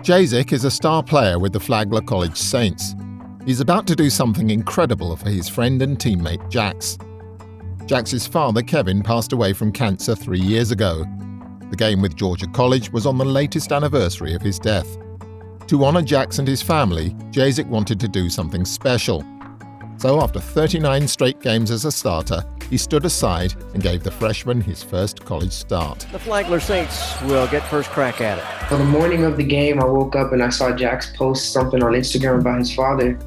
Jaizec is a star player with the Flagler College Saints. He's about to do something incredible for his friend and teammate Jax. Jax's father, Kevin, passed away from cancer 3 years ago. The game with Georgia College was on the latest anniversary of his death. To honour Jax and his family, Jaizec wanted to do something special. So after 39 straight games as a starter, he stood aside and gave the freshman his first college start. The Flagler Saints will get first crack at it. On the morning of the game, I woke up and I saw Jax post something on Instagram about his father.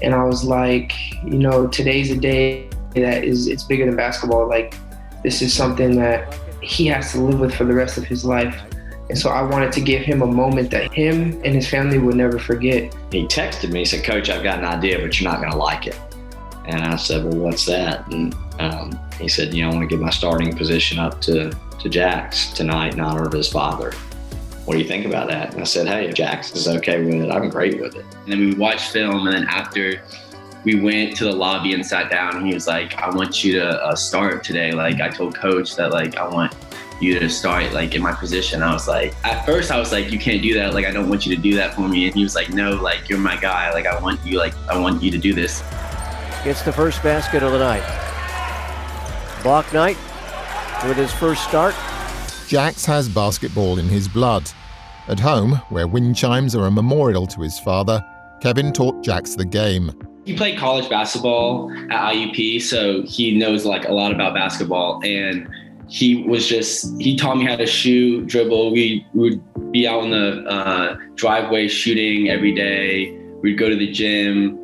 And I was like, today's a day it's bigger than basketball. Like, this is something that he has to live with for the rest of his life. And so I wanted to give him a moment that him and his family would never forget. He texted me, he said, "Coach, I've got an idea, but you're not going to like it." And I said, "Well, what's that?" And he said, I want to give my starting position up to Jax tonight in honor of his father. What do you think about that? And I said, "Hey, if Jax is okay with it, I'm great with it." And then we watched film, and then after we went to the lobby and sat down, and he was like, "I want you to start today. Like, I told coach that, like, I want you to start, like, in my position." I was like, at first I was like, "You can't do that. Like, I don't want you to do that for me." And he was like, "No, like, you're my guy. Like, I want you to do this." Gets the first basket of the night. Bouknight with his first start. Jax has basketball in his blood. At home, where wind chimes are a memorial to his father, Kevin taught Jax the game. He played college basketball at IUP, so he knows, like, a lot about basketball. And he taught me how to shoot, dribble. We would be out on the driveway shooting every day. We'd go to the gym,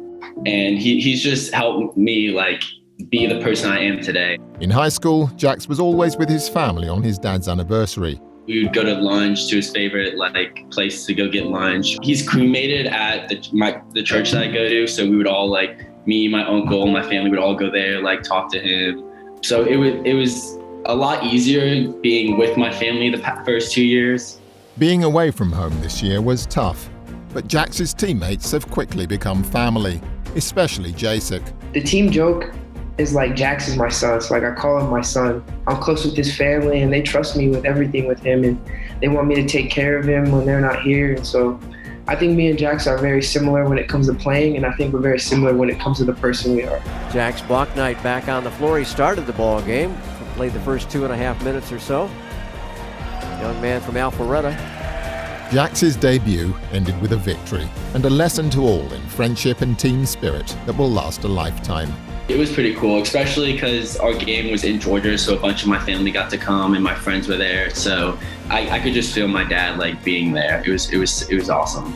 and he's just helped me, like, be the person I am today. In high school, Jax was always with his family on his dad's anniversary. We would go to lunch to his favorite, like, place to go get lunch. He's cremated at the church that I go to, so we would all, like, me, my uncle, my family would all go there, like, talk to him. So it was a lot easier being with my family the first 2 years. Being away from home this year was tough, but Jax's teammates have quickly become family, especially Jaizec. The team joke is like, Jax is my son, so like I call him my son. I'm close with his family and they trust me with everything with him, and they want me to take care of him when they're not here. And so I think me and Jax are very similar when it comes to playing, and I think we're very similar when it comes to the person we are. Jax Bouknight back on the floor. He started the ball game, played the first 2.5 minutes or so. Young man from Alpharetta. Jax's debut ended with a victory and a lesson to all in friendship and team spirit that will last a lifetime. It was pretty cool, especially because our game was in Georgia, so a bunch of my family got to come and my friends were there. So I could just feel my dad, like, being there. It was awesome.